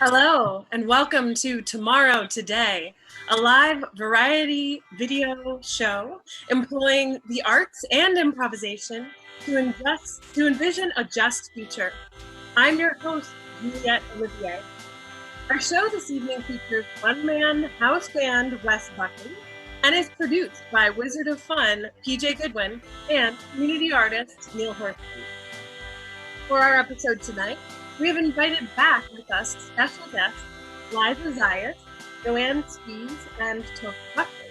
Hello, and welcome to Tomorrow Today, a live variety video show employing the arts and improvisation to envision a just future. I'm your host, Juliette Olivier. Our show this evening features one-man house band Wes Buckley and is produced by Wizard of Fun, PJ Goodwin, and community artist Neil Horsey. For our episode tonight, we have invited back with us special guests Liza Zayas, Joanne Spees, and Toby Buckley.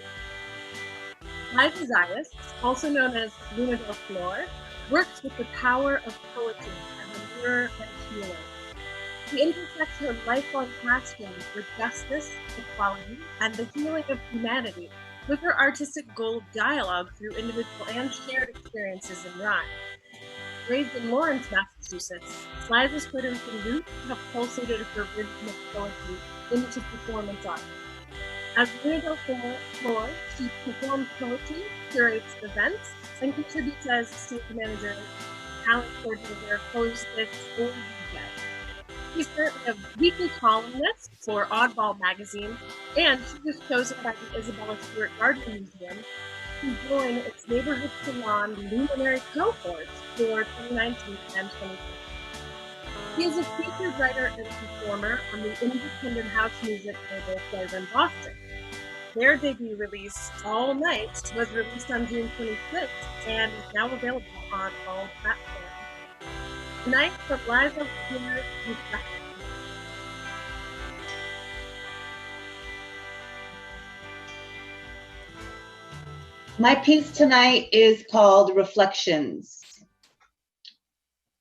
Liza Zayas, also known as Luna del Flor, works with the power of poetry as a mirror and healer. She intersects her lifelong passion for justice, equality, and the healing of humanity with her artistic goal of dialogue through individual and shared experiences in rhyme. Raised in Lawrence, Massachusetts, Liza's Puerto roots have pulsated her rhythmic poetry into performance art. As Luna del Flor, she performs poetry, curates events, and contributes as stage manager, talent coordinator, hostess, or DJ. She's currently a weekly columnist for Oddball magazine, and she was chosen by the Isabella Stewart Gardner Museum to join its neighborhood salon luminary cohort for 2019 and 2020. He is a featured writer and performer on the independent house music label Flavor in Boston. Their debut release, All Night, was released on June 26th and is now available on all platforms. Tonight, from Liza here, My piece tonight is called Reflections.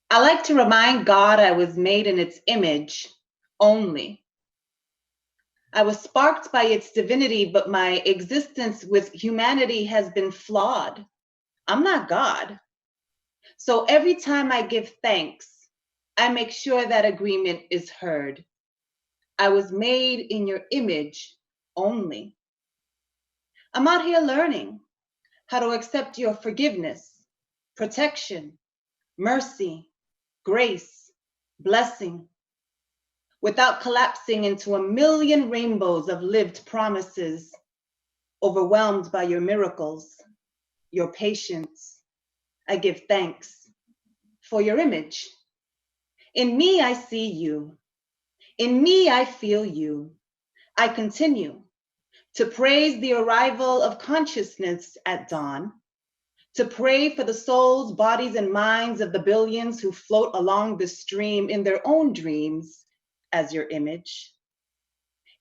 I like to remind God I was made in its image only. I was sparked by its divinity, but my existence with humanity has been flawed. I'm not God. So every time I give thanks, I make sure that agreement is heard. I was made in your image only. I'm out here learning how to accept your forgiveness, protection, mercy, grace, blessing, without collapsing into a million rainbows of lived promises, overwhelmed by your miracles, your patience. I give thanks for your image. In me, I see you. In me, I feel you. I continue to praise the arrival of consciousness at dawn, to pray for the souls, bodies, and minds of the billions who float along the stream in their own dreams as your image.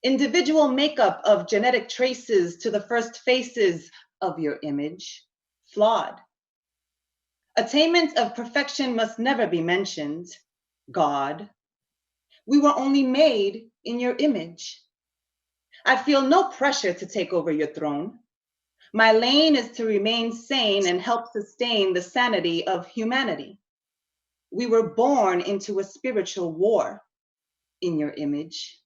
Individual makeup of genetic traces to the first faces of your image, flawed. Attainment of perfection must never be mentioned, God. We were only made in your image. I feel no pressure to take over your throne. My lane is to remain sane and help sustain the sanity of humanity. We were born into a spiritual war in your image.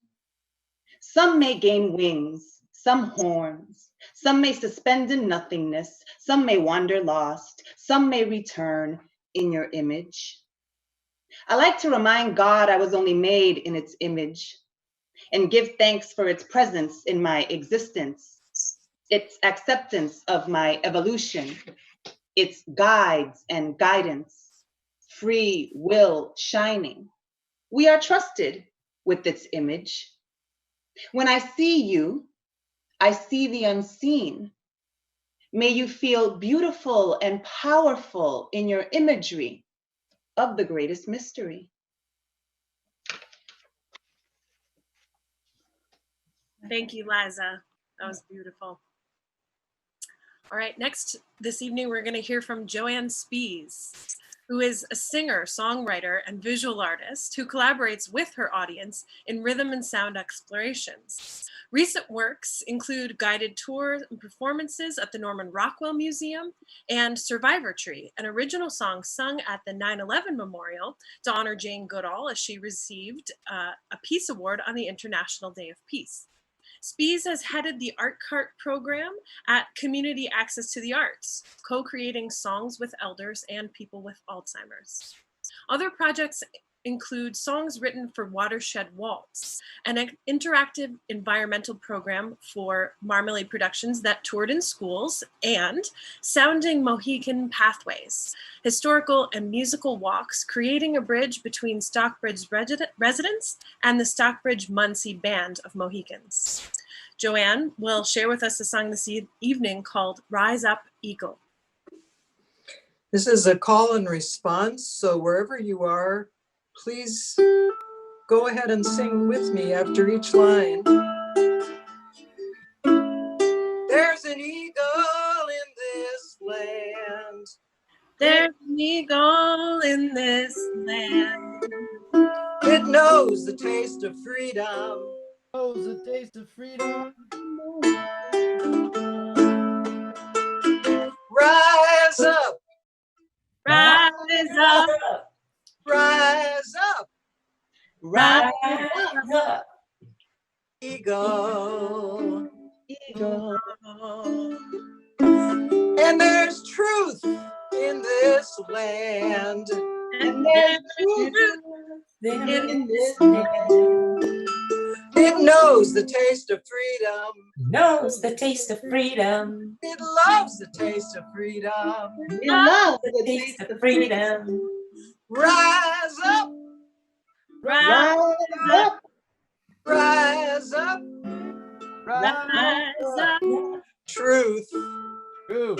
Some may gain wings, some horns, some may suspend in nothingness, some may wander lost, some may return in your image. I like to remind God I was only made in its image and give thanks for its presence in my existence, its acceptance of my evolution, its guides and guidance, free will shining. We are trusted with its image. When I see you, I see the unseen. May you feel beautiful and powerful in your imagery of the greatest mystery. Thank you, Liza. That was beautiful. All right, next this evening, we're going to hear from Joanne Spees, who is a singer, songwriter, and visual artist who collaborates with her audience in rhythm and sound explorations. Recent works include guided tours and performances at the Norman Rockwell Museum and Survivor Tree, an original song sung at the 9/11 Memorial to honor Jane Goodall as she received a Peace Award on the International Day of Peace. Spees has headed the Art Cart program at Community Access to the Arts, co-creating songs with elders and people with Alzheimer's. Other projects include songs written for Watershed Waltz, an interactive environmental program for Marmalade Productions that toured in schools, and Sounding Mohican Pathways, historical and musical walks creating a bridge between Stockbridge residents and the Stockbridge Muncie Band of Mohicans. Joanne will share with us a song this evening called Rise Up, Eagle. This is a call and response, so wherever you are, please go ahead and sing with me after each line. There's an eagle in this land. There's an eagle in this land. It knows the taste of freedom. Knows the taste of freedom. Rise up. Rise up. Rise up. Rise up. Eagle. eagle. And there's truth in this land. And there's truth in this land. It knows the taste of freedom. Knows the taste of freedom. It loves the taste of freedom. It loves The taste of freedom. Rise up. Rise Rise up. Rise up. Rise up. Truth. True.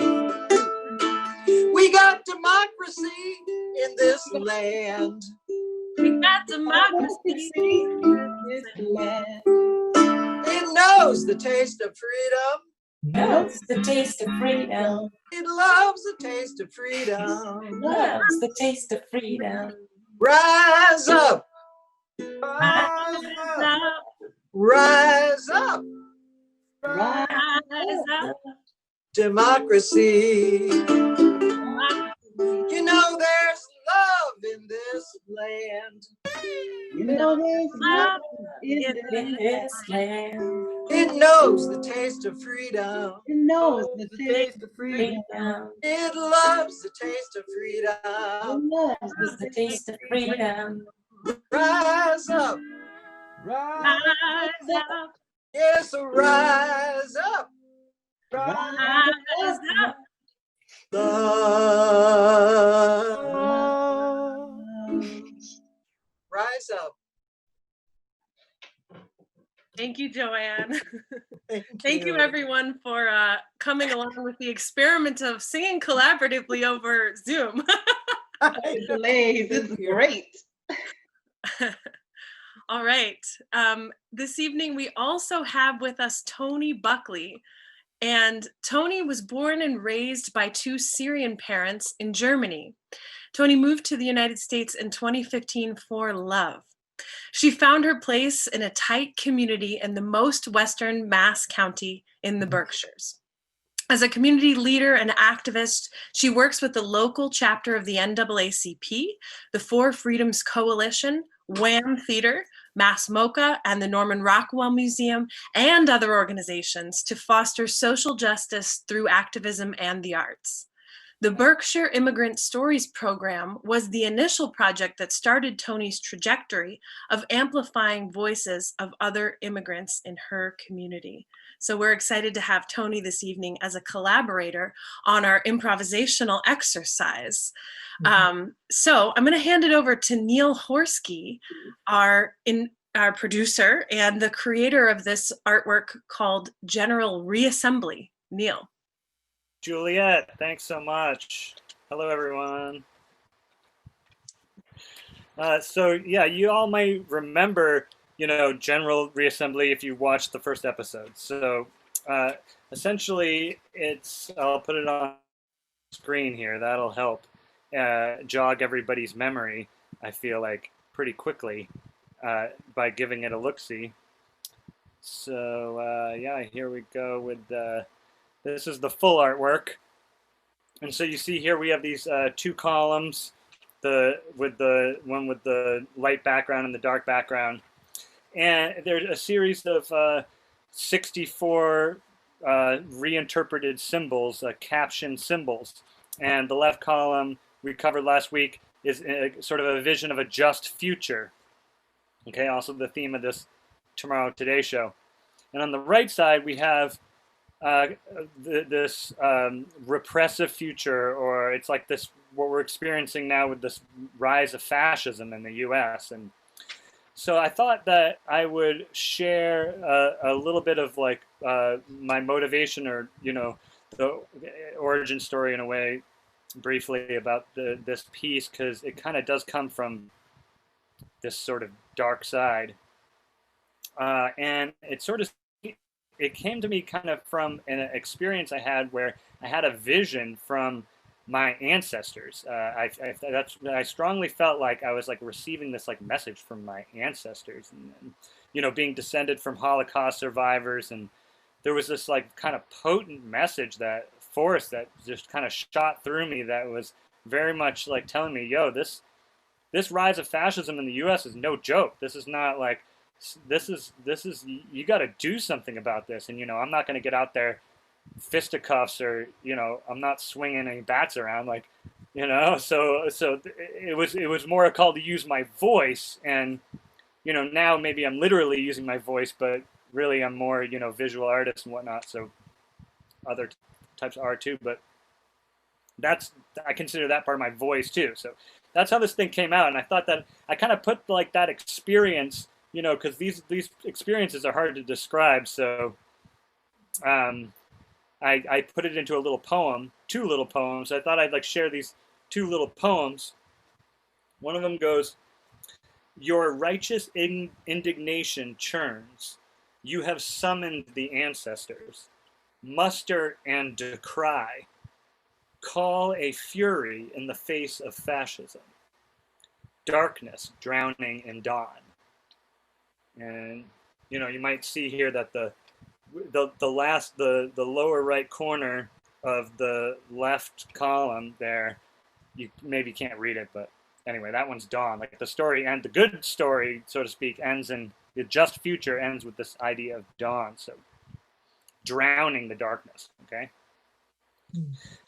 We got democracy in this land. We got democracy in this land. It knows the taste of freedom. Knows the taste of freedom. It loves the taste of freedom. Loves the taste of freedom. Rise up. Rise up. Rise up. Rise up. Democracy. You know there's love in this land. You know there's love in In this this land. It knows the taste of freedom. It knows the The taste taste of freedom. It loves the taste of It freedom. loves Knows the taste of freedom. Rise up. Rise Rise up. Yes, rise up. Rise up. Love. Rise up. Thank you, Joanne. Thank Thank you, everyone, for coming along with the experiment of singing collaboratively over Zoom. delays. It's great. All right. This evening, we also have with us Tony Buckley. And Tony was born and raised by two Syrian parents in Germany. Tony moved to the United States in 2015 for love. She found her place in a tight community in the most western Mass County in the Berkshires. As a community leader and activist, she works with the local chapter of the NAACP, the Four Freedoms Coalition, Wham Theater, Mass MoCA, and the Norman Rockwell Museum, and other organizations to foster social justice through activism and the arts. The Berkshire Immigrant Stories program was the initial project that started Tony's trajectory of amplifying voices of other immigrants in her community. So we're excited to have Tony this evening as a collaborator on our improvisational exercise. So I'm going to hand it over to Neil Horsky, our producer and the creator of this artwork called General Reassembly. Neil. Juliet, thanks so much. Hello, everyone. So yeah, you all might remember, General Reassembly if you watched the first episode. So essentially, I'll put it on screen here. That'll help jog everybody's memory, I feel like, pretty quickly by giving it a look-see. So yeah, here we go with this is the full artwork. And so you see here we have these two columns, with the one with the light background and the dark background. And there's a series of 64 reinterpreted symbols, caption symbols. And the left column we covered last week is sort of a vision of a just future. Okay, also the theme of this Tomorrow Today show. And on the right side, we have this repressive future, or it's like this, what we're experiencing now with this rise of fascism in the US. And so I thought that I would share a little bit of like my motivation, or, the origin story in a way, briefly, about this piece, because it kind of does come from this sort of dark side. And it came to me kind of from an experience I had where I had a vision from my ancestors. I strongly felt like I was like receiving this like message from my ancestors, and being descended from Holocaust survivors, and there was this like kind of potent message, that force that just kind of shot through me, that was very much like telling me, yo, this rise of fascism in the US is no joke. This is not like, this is you got to do something about this. And I'm not going to get out there fisticuffs, or I'm not swinging any bats around, like, so it was more a call to use my voice. And now maybe I'm literally using my voice, but really I'm more visual artist and whatnot, so other types of art too. But I consider that part of my voice too. So that's how this thing came out. And I thought that I kind of put like that experience, because these experiences are hard to describe. So I put it into a little poem, 2 little poems. I thought I'd like share these 2 little poems. One of them goes, "Your righteous indignation churns. You have summoned the ancestors. Muster and decry. Call a fury in the face of fascism. Darkness drowning in dawn." And you might see here that the lower right corner of the left column there, you maybe can't read it, but anyway, that one's dawn. Like the story, and the good story, so to speak, ends in the just future, ends with this idea of dawn. So drowning the darkness. Okay.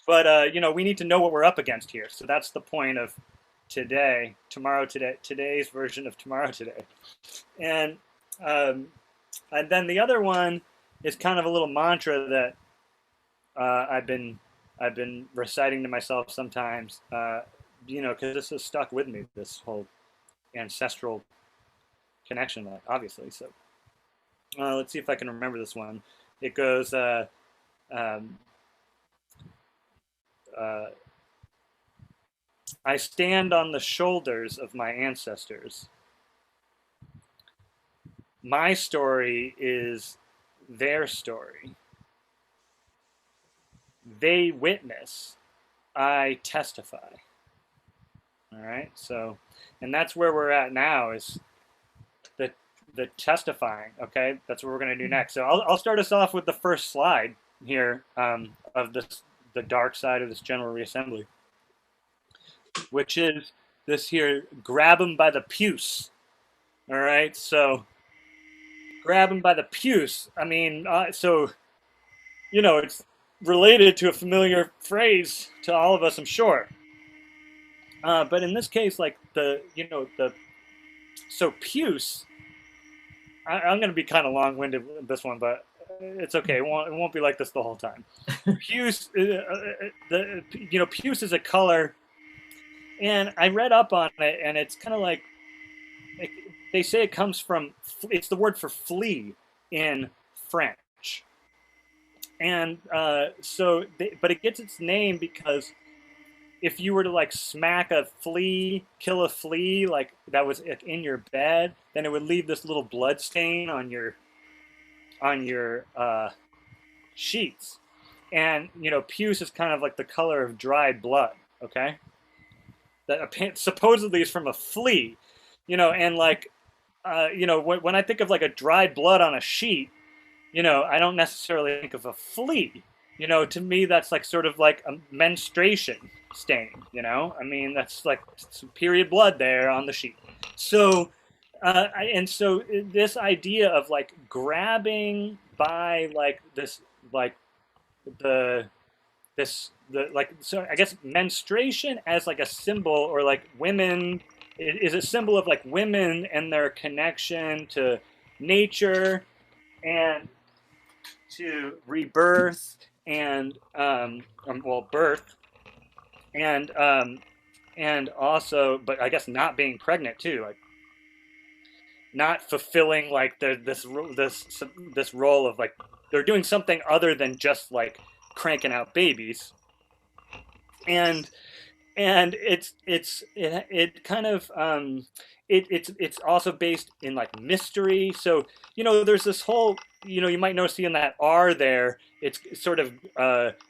But we need to know what we're up against here. So that's the point of today's version of Tomorrow Today. And then the other one is kind of a little mantra that I've been reciting to myself sometimes, because this has stuck with me, this whole ancestral connection, obviously. So let's see if I can remember this one. It goes, I stand on the shoulders of my ancestors. My story is their story. They witness, I testify. All right, so, and that's where we're at now, is the testifying. Okay, that's what we're going to do next. So I'll start us off with the first slide here of the dark side of this general reassembly, which is this here: grab them by the puce. All right, so grab them by the puce. I mean, so it's related to a familiar phrase to all of us, I'm sure. But in this case, like so puce. I'm going to be kind of long-winded with this one, but it's okay. It won't be like this the whole time. Puce, puce is a color, and I read up on it, and it's kind of like, they say it comes from, it's the word for flea in French. And but it gets its name because if you were to like smack a flea, kill a flea, like that was in your bed, then it would leave this little blood stain on your sheets. And puce is kind of like the color of dried blood. Okay, that supposedly is from a flea, and like when I think of like a dried blood on a sheet, I don't necessarily think of a flea. To me, that's like sort of like a menstruation stain. I mean, that's like some period blood there on the sheet. So, so this idea of like grabbing by like this, like the so I guess menstruation as like a symbol, or like women, it is a symbol of like women and their connection to nature and to rebirth and well, birth, and also, but I guess not being pregnant too, like not fulfilling like this role of like they're doing something other than just like cranking out babies. And it kind of it's also based in like mystery. So there's this whole, you might notice in that R there, it's sort of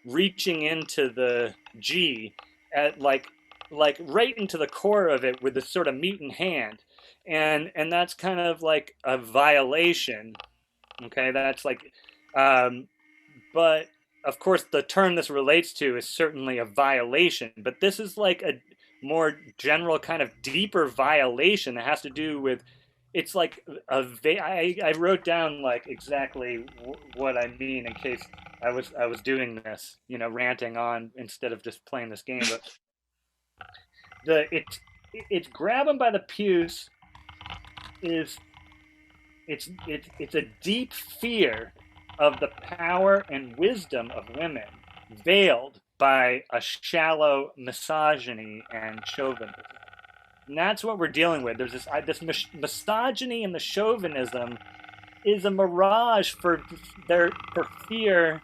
reaching into the G at like right into the core of it with this sort of meat in hand, and that's kind of like a violation. Okay, that's like but of course, the term this relates to is certainly a violation, but this is like a more general kind of deeper violation that has to do with, it's like I wrote down like exactly what I mean in case I was doing this, ranting on instead of just playing this game. But it's grab them by the puce is it's a deep fear of the power and wisdom of women, veiled by a shallow misogyny and chauvinism. And that's what we're dealing with. There's this misogyny, and the chauvinism is a mirage for fear,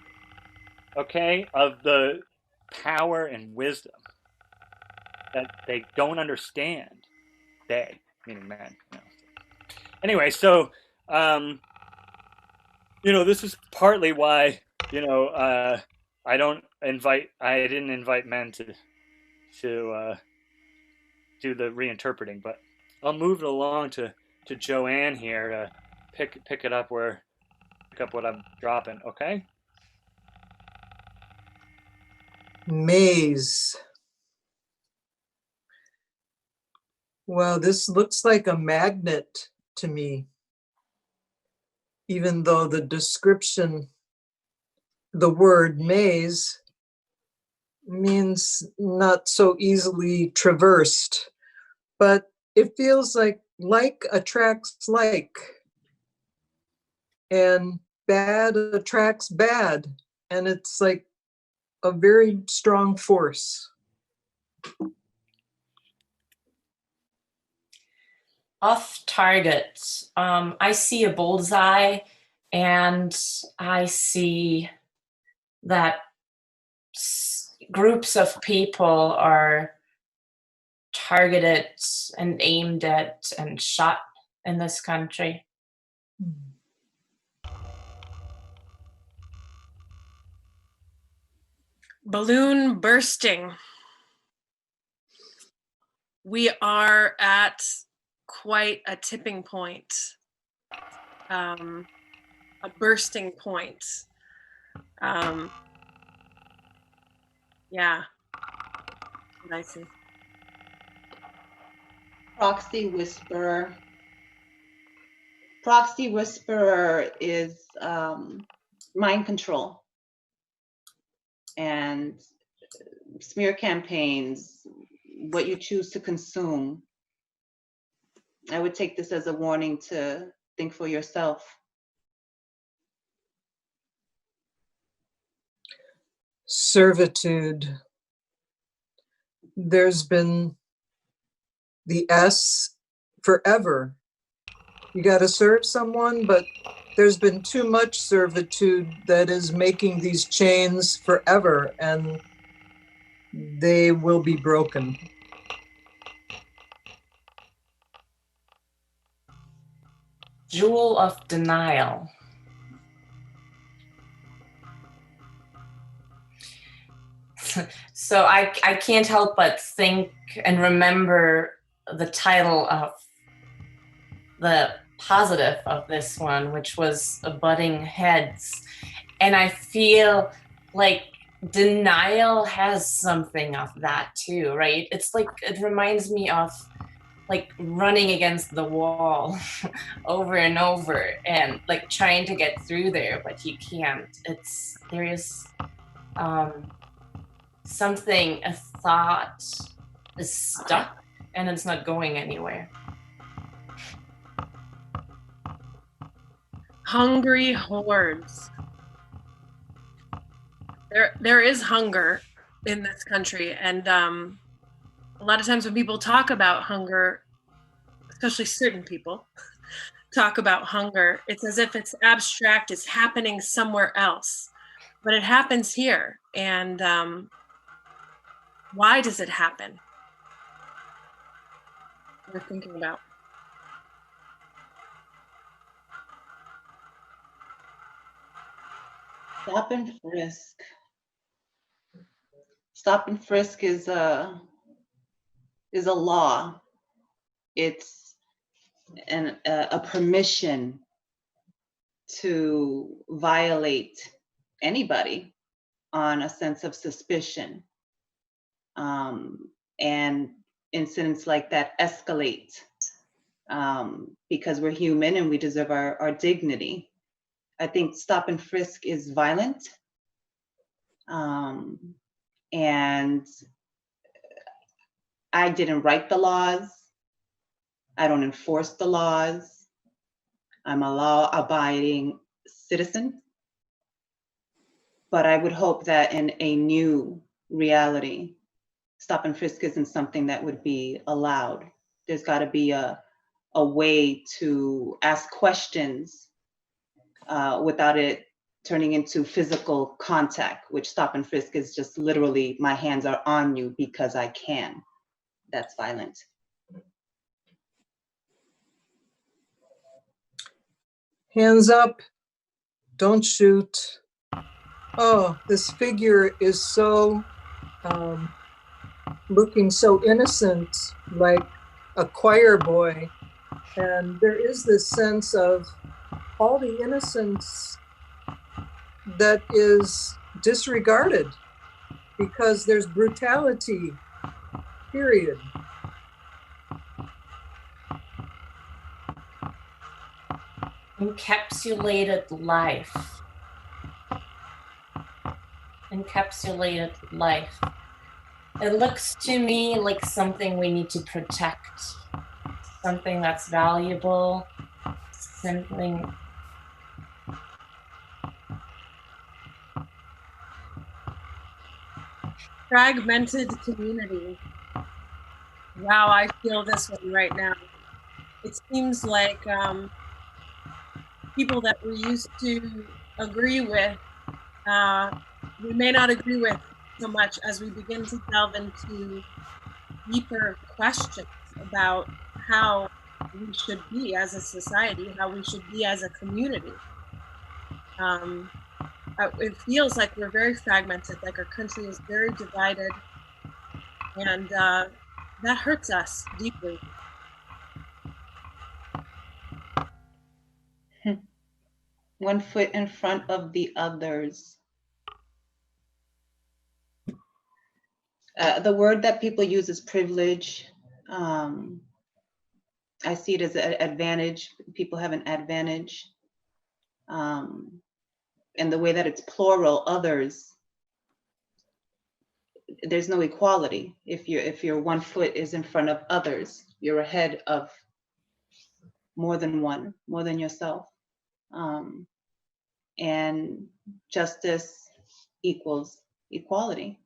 okay, of the power and wisdom that they don't understand. They, meaning men. Anyway, so this is partly why, I didn't invite men to do the reinterpreting, but I'll move it along to Joanne here to pick up what I'm dropping. Okay. Maze. Well, this looks like a magnet to me, even though the description, the word maze, means not so easily traversed, but it feels like attracts like, and bad attracts bad, and it's like a very strong force. Off target. I see a bullseye, and I see that groups of people are targeted and aimed at and shot in this country. Balloon bursting. We are at quite a tipping point, a bursting point. Yeah, what I see. Proxy whisperer. Proxy whisperer is mind control and smear campaigns, what you choose to consume. I would take this as a warning to think for yourself. Servitude. There's been the S forever. You got to serve someone, but there's been too much servitude that is making these chains forever, and they will be broken. Jewel of denial. So I can't help but think and remember the title of the positive of this one, which was Abutting Heads. And I feel like denial has something of that too, right? It's like, it reminds me of like running against the wall over and over and like trying to get through there, but you can't. There is something, a thought is stuck and it's not going anywhere. Hungry hordes. There is hunger in this country, and a lot of times when people talk about hunger, especially certain people talk about hunger, it's as if it's abstract, it's happening somewhere else, but it happens here. And why does it happen? We're thinking about. Stop and frisk. Stop and frisk is a law. It's a permission to violate anybody on a sense of suspicion. And incidents like that escalate because we're human and we deserve our dignity. I think stop and frisk is violent. And I didn't write the laws. I don't enforce the laws. I'm a law-abiding citizen. But I would hope that in a new reality, stop and frisk isn't something that would be allowed. There's got to be a way to ask questions without it turning into physical contact, which stop and frisk is just literally my hands are on you because I can. That's violent. Hands up, don't shoot. Oh, this figure is so looking so innocent, like a choir boy. And there is this sense of all the innocence that is disregarded because there's brutality, period. Encapsulated life. Encapsulated life. It looks to me like something we need to protect, something that's valuable, something. Fragmented community. Wow, I feel this one right now. It seems like people that we used to agree with, we may not agree with so much as we begin to delve into deeper questions about how we should be as a society, how we should be as a community. It feels like we're very fragmented, like our country is very divided, and that hurts us deeply. One foot in front of the others. The word that people use is privilege. I see it as an advantage. People have an advantage. And the way that it's plural, others, there's no equality. If your 1 foot is in front of others, you're ahead of more than one, more than yourself. And justice equals equality.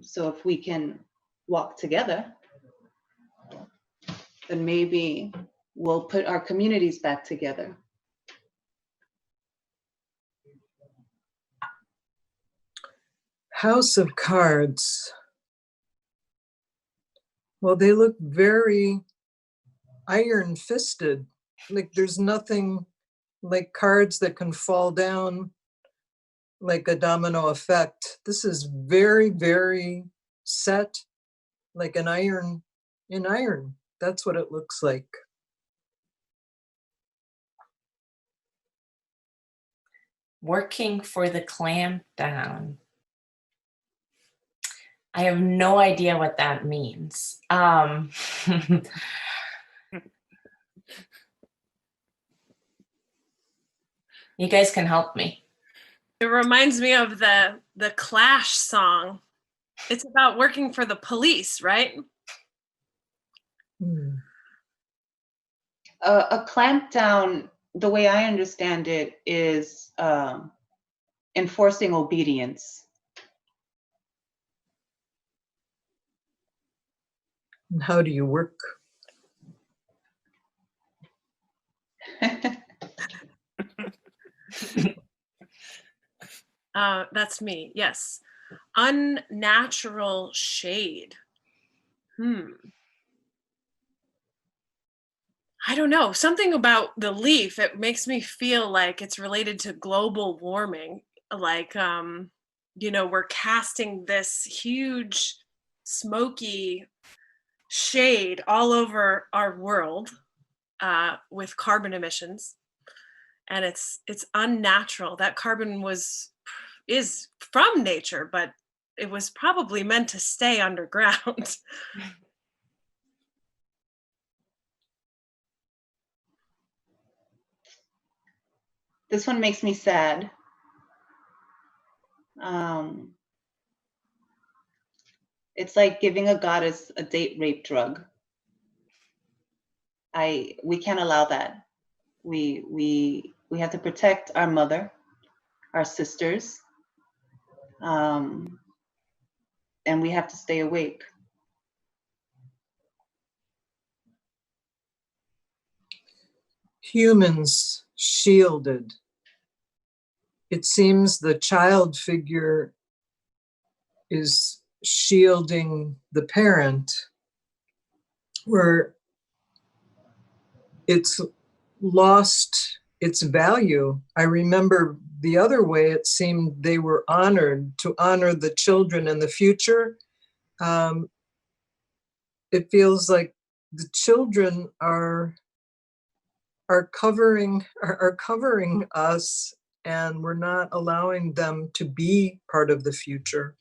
So if we can walk together, then maybe we'll put our communities back together. House of Cards. Well, they look very iron-fisted. Like there's nothing like cards that can fall down like a domino effect. This is very, very set, like an iron in iron. That's what it looks like. Working for the clamp down. I have no idea what that means. You guys can help me. It reminds me of the Clash song. It's about working for the police, right? Hmm. A clampdown, the way I understand it, is enforcing obedience. And how do you work? That's me. Yes. Unnatural shade. I don't know. Something about the leaf, it makes me feel like it's related to global warming. Like, we're casting this huge, smoky shade all over our world with carbon emissions. And it's unnatural. That carbon is from nature, but it was probably meant to stay underground. This one makes me sad. It's like giving a goddess a date rape drug. We can't allow that. We have to protect our mother, our sisters, and we have to stay awake. Humans shielded. It seems the child figure is shielding the parent, where it's lost its value. I remember the other way it seemed they were honored, to honor the children in the future. It feels like the children are covering us, and we're not allowing them to be part of the future.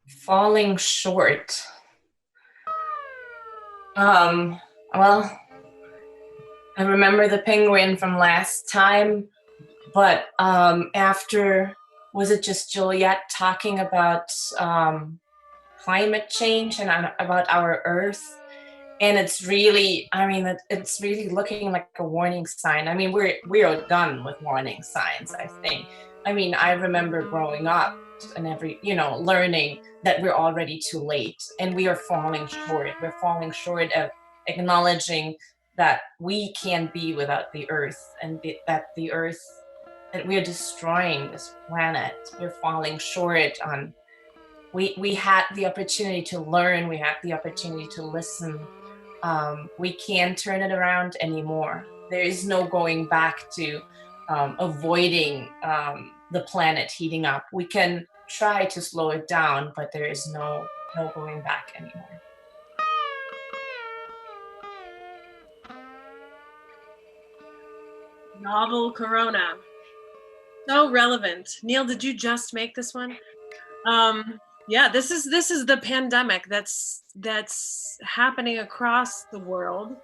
Falling short. Well, I remember the penguin from last time, but after, was it just Juliet talking about climate change and about our Earth? And it's really, it's really looking like a warning sign. I mean, we're done with warning signs, I think. I mean, I remember growing up and learning that we're already too late and we are falling short. We're falling short of acknowledging that we can't be without the Earth, and that we're destroying this planet. We're falling short on, we had the opportunity to learn, we had the opportunity to listen. We can't turn it around anymore. There is no going back to avoiding the planet heating up. We can try to slow it down, but there is no going back anymore. Novel Corona. So relevant. Neil, did you just make this one? Yeah, this is the pandemic that's happening across the world,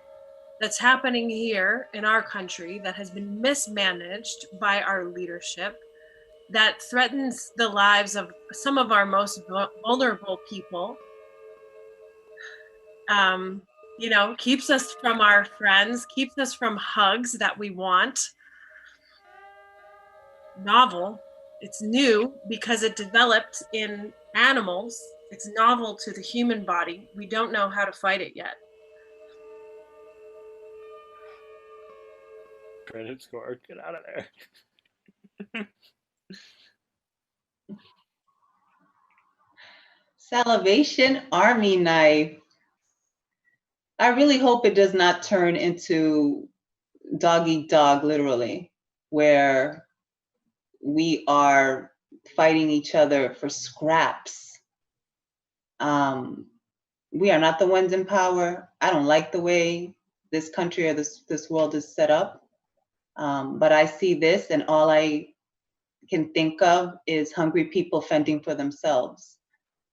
that's happening here in our country, that has been mismanaged by our leadership, that threatens the lives of some of our most vulnerable people. Keeps us from our friends, keeps us from hugs that we want. Novel. It's new because it developed in animals. It's novel to the human body. We don't know how to fight it yet. Credit score. Get out of there. Salivation Army knife. I really hope it does not turn into dog eat dog, literally, where we are fighting each other for scraps. We are not the ones in power. I don't like the way this country or this world is set up. But I see this, and all I can think of is hungry people fending for themselves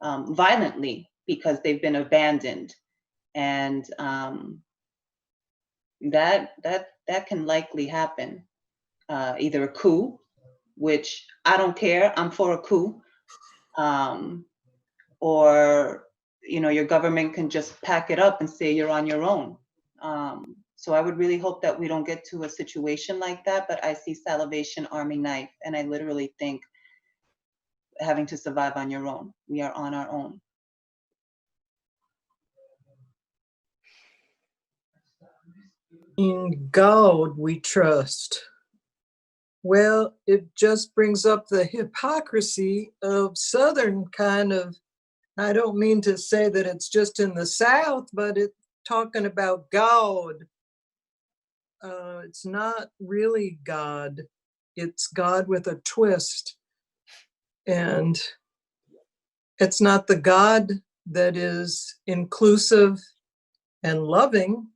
violently because they've been abandoned. And that that can likely happen. Either a coup, which I don't care, I'm for a coup, or your government can just pack it up and say you're on your own. So I would really hope that we don't get to a situation like that, but I see salivation, army knife, and I literally think having to survive on your own. We are on our own. In God we trust. Well, it just brings up the hypocrisy of Southern kind of, I don't mean to say that it's just in the South, but it's talking about God. It's not really God. It's God with a twist. And it's not the God that is inclusive and loving.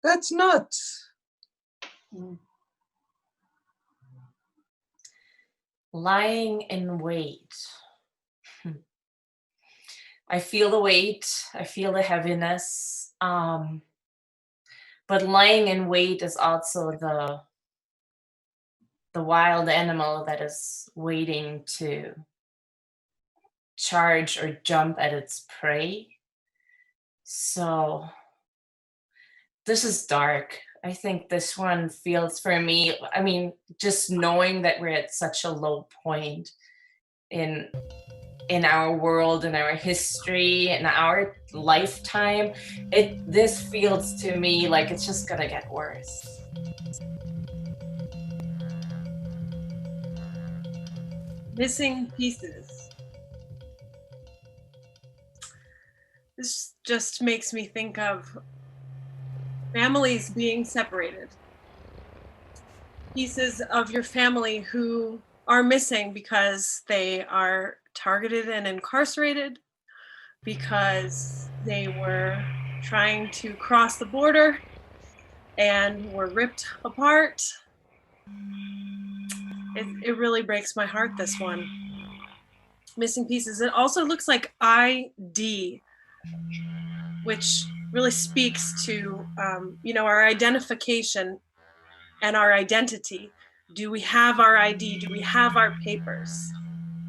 That's nuts. Lying in wait. I feel the weight. I feel the heaviness. But lying in wait is also the wild animal that is waiting to charge or jump at its prey. So this is dark. I think this one feels for me, I mean, just knowing that we're at such a low point in our world, in our history, in our lifetime, this feels to me like it's just gonna get worse. Missing pieces. This just makes me think of families being separated. Pieces of your family who are missing because they are targeted and incarcerated, because they were trying to cross the border and were ripped apart. It really breaks my heart, this one. Missing pieces. It also looks like ID, which really speaks to our identification and our identity. Do we have our ID? Do we have our papers?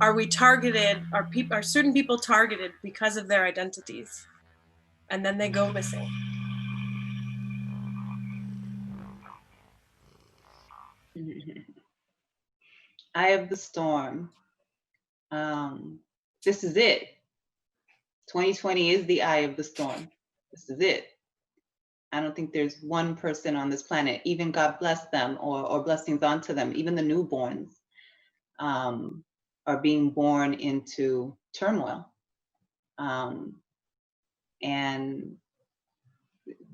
Are we targeted? Are certain people targeted because of their identities? And then they go missing. Eye of the storm. This is it. 2020 is the eye of the storm. This is it. I don't think there's one person on this planet, even God bless them or blessings onto them, even the newborns are being born into turmoil. And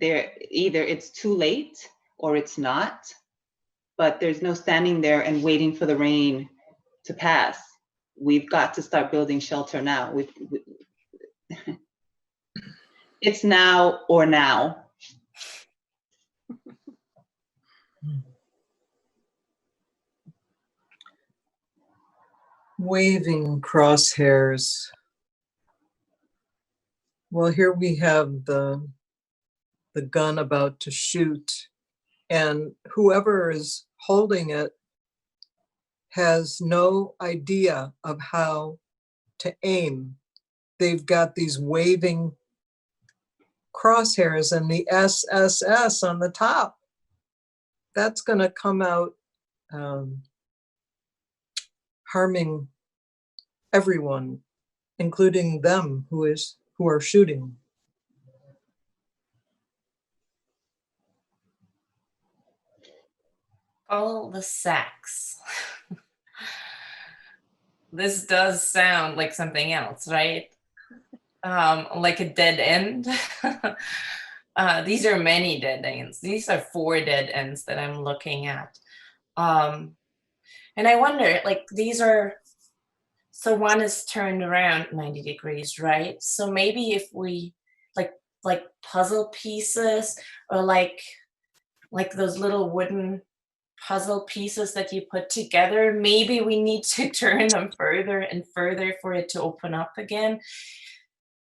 either it's too late or it's not, but there's no standing there and waiting for the rain to pass. We've got to start building shelter now. It's now or now. Waving crosshairs. Well, here we have the gun about to shoot, and whoever is holding it has no idea of how to aim. They've got these waving crosshairs and the SSS on the top. That's going to come out harming everyone, including them who are shooting. All the sacks. This does sound like something else, right? Like a dead end. These are many dead ends. These are 4 dead ends that I'm looking at. And I wonder, like, these are, so one is turned around 90 degrees, right? So maybe if we, like puzzle pieces, or like those little wooden puzzle pieces that you put together, maybe we need to turn them further and further for it to open up again.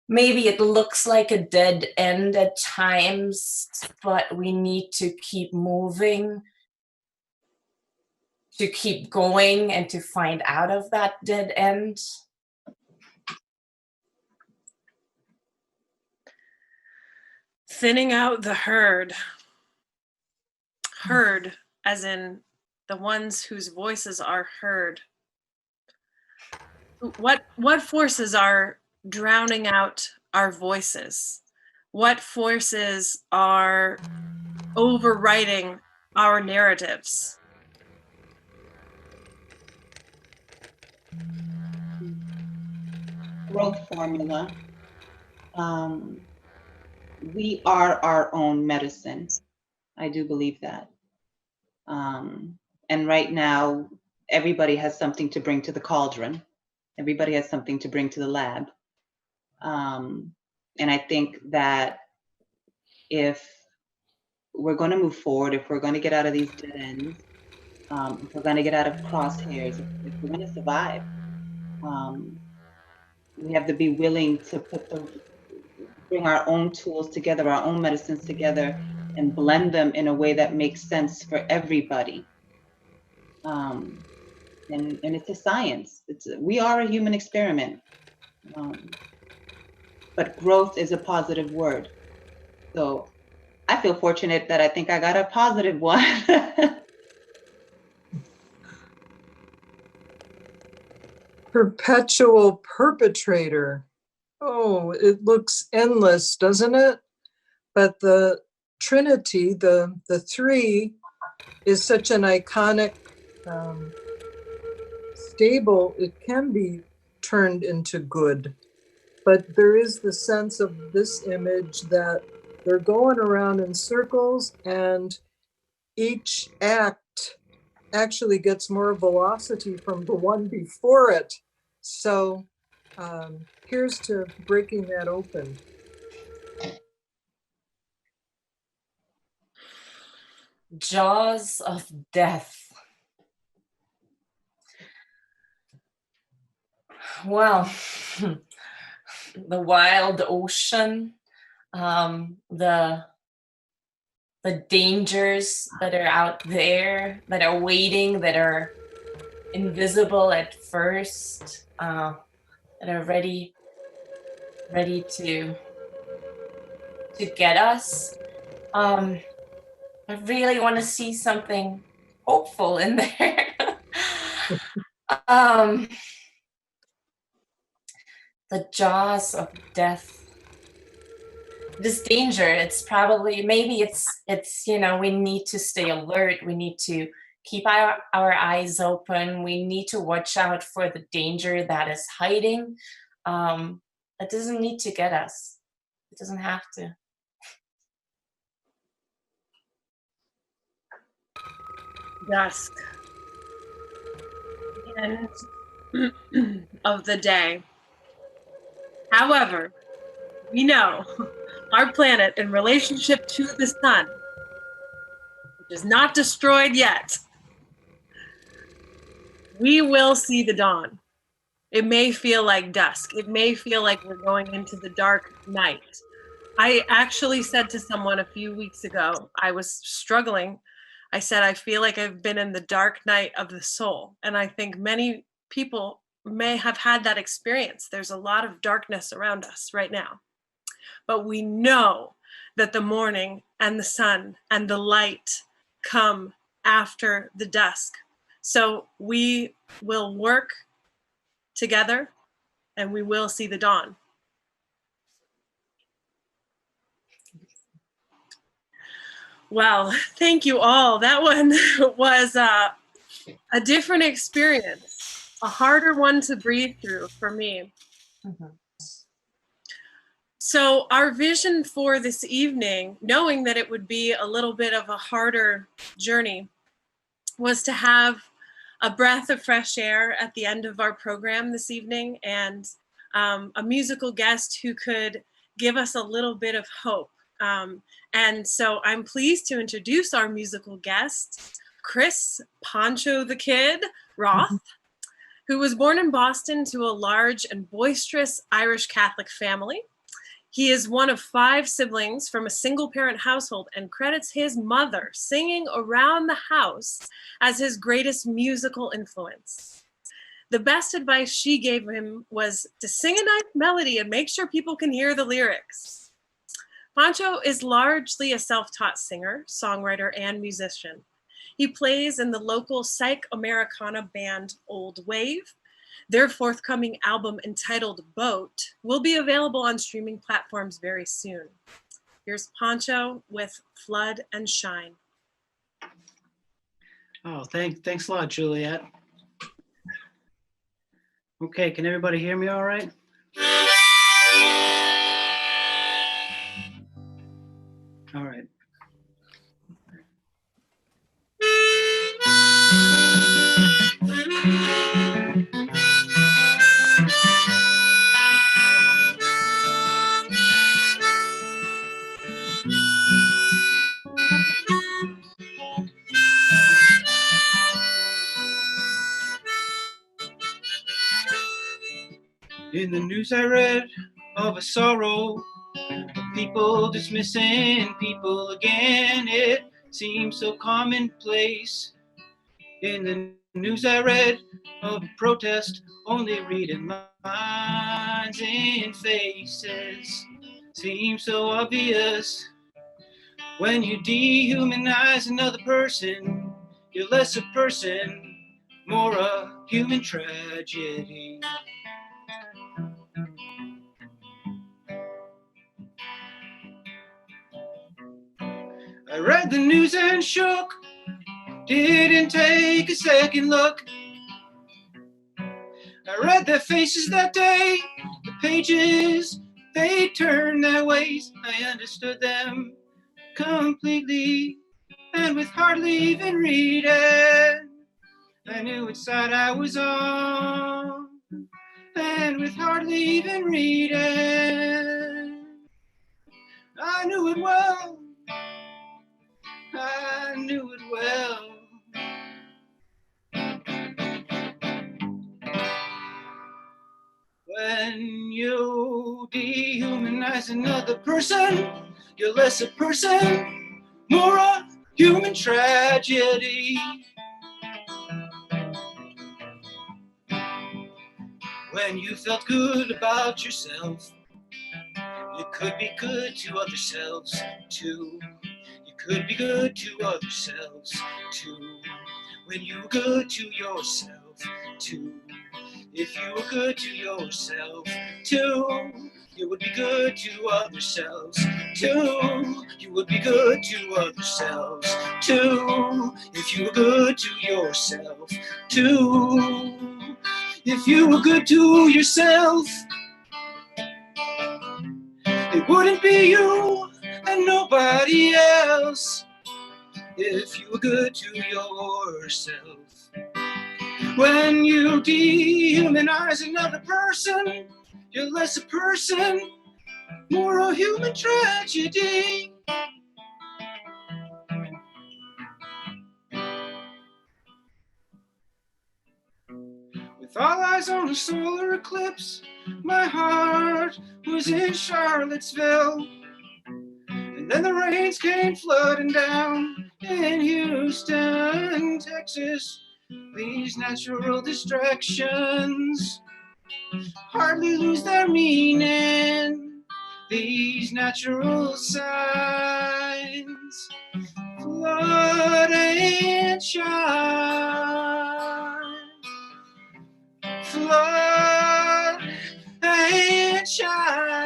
maybe it looks like a dead end at times, but we need to keep moving, to keep going, and to find out of that dead end. Thinning out the herd. Heard, as in the ones whose voices are heard. What forces are drowning out our voices? What forces are overwriting our narratives? Growth formula. We are our own medicine. I do believe that. And right now, everybody has something to bring to the cauldron. Everybody has something to bring to the lab. And I think that if we're going to move forward, if we're going to get out of these dead ends, if we're going to get out of crosshairs, if we're going to survive, we have to be willing to bring our own tools together, our own medicines together, and blend them in a way that makes sense for everybody. And it's a science. We are a human experiment. But growth is a positive word. So I feel fortunate that I think I got a positive one. Perpetual perpetrator. Oh, it looks endless, doesn't it? But the Trinity, the three, is such an iconic stable. It can be turned into good. But there is the sense of this image that they're going around in circles, and each act actually gets more velocity from the one before it. So here's to breaking that open. Jaws of death. Well, the wild ocean, the dangers that are out there, that are waiting, that are invisible at first, that are ready to get us. I really want to see something hopeful in there. The jaws of death. This danger, it's probably, maybe it's we need to stay alert. We need to keep our eyes open. We need to watch out for the danger that is hiding. It doesn't need to get us. It doesn't have to. Dusk. End of the day. However, we know our planet in relationship to the sun, which is not destroyed yet, we will see the dawn. It may feel like dusk. It may feel like we're going into the dark night. I actually said to someone a few weeks ago, I was struggling. I said, I feel like I've been in the dark night of the soul. And I think many people may have had that experience. There's a lot of darkness around us right now. But we know that the morning and the sun and the light come after the dusk. So we will work together and we will see the dawn. Well, thank you all. That one was a different experience, a harder one to breathe through for me. Mm-hmm. So our vision for this evening, knowing that it would be a little bit of a harder journey, was to have a breath of fresh air at the end of our program this evening, and a musical guest who could give us a little bit of hope. And so I'm pleased to introduce our musical guest, Chris Poncho the Kid Roth, who was born in Boston to a large and boisterous Irish Catholic family. He is one of 5 siblings from a single-parent household and credits his mother singing around the house as his greatest musical influence. The best advice she gave him was to sing a nice melody and make sure people can hear the lyrics. Pancho is largely a self-taught singer, songwriter, and musician. He plays in the local psych Americana band Old Wave. Their forthcoming album entitled Boat will be available on streaming platforms very soon. Here's Pancho with Flood and Shine. Oh, thanks a lot, Juliet. Okay, can everybody hear me all right? All right. In the news I read of a sorrow, of people dismissing people again. It seems so commonplace. In the news I read of a protest, only reading lines in faces. Seems so obvious. When you dehumanize another person, you're less a person, more a human tragedy. I read the news and shook, didn't take a second look. I read their faces that day, the pages, they turned their ways. I understood them completely, and with hardly even reading, I knew which side I was on, and with hardly even reading, I knew it well, I knew it well. When you dehumanize another person, you're less a person, more a human tragedy. When you felt good about yourself, you could be good to other selves too. You could be good to other selves too. When you were good to yourself too. If you were good to yourself too, you would be good to other selves too. You would be good to other selves too. If you were good to yourself too. If you were good to yourself, it wouldn't be you and nobody else. If you were good to yourself. When you dehumanize another person, you're less a person, more a human tragedy. With all eyes on a solar eclipse, my heart was in Charlottesville. And then the rains came flooding down in Houston, Texas. These natural distractions hardly lose their meaning. These natural signs, flood and shine, flood and shine.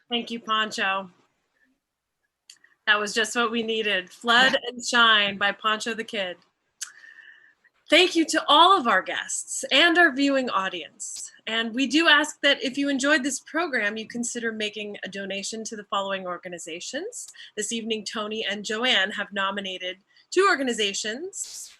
Thank you, Poncho. That was just what we needed. Flood and Shine by Poncho the Kid. Thank you to all of our guests and our viewing audience. And we do ask that if you enjoyed this program, you consider making a donation to the following organizations. This evening, Tony and Joanne have nominated 2 organizations.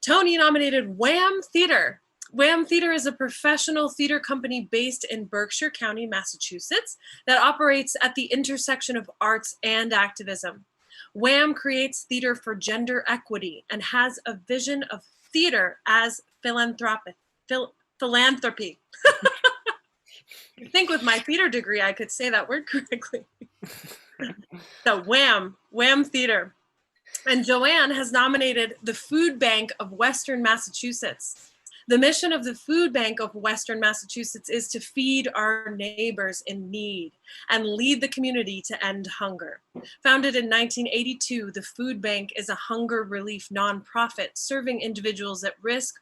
Tony nominated Wham Theater. Wham Theater is a professional theater company based in Berkshire County, Massachusetts, that operates at the intersection of arts and activism. Wham creates theater for gender equity and has a vision of theater as philanthropy. I think with my theater degree, I could say that word correctly. So Wham Theater. And Joanne has nominated the Food Bank of Western Massachusetts. The mission of the Food Bank of Western Massachusetts is to feed our neighbors in need and lead the community to end hunger. Founded in 1982, the Food Bank is a hunger relief nonprofit serving individuals at risk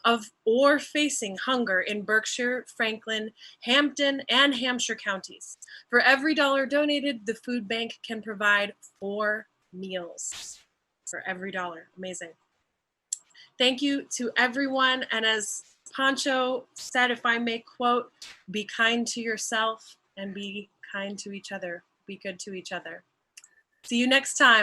of or facing hunger in Berkshire, Franklin, Hampden, and Hampshire counties. For every dollar donated, the food bank can provide 4 meals for every dollar. Amazing. Thank you to everyone. And as Poncho said, if I may quote, be kind to yourself and be kind to each other. Be good to each other. See you next time.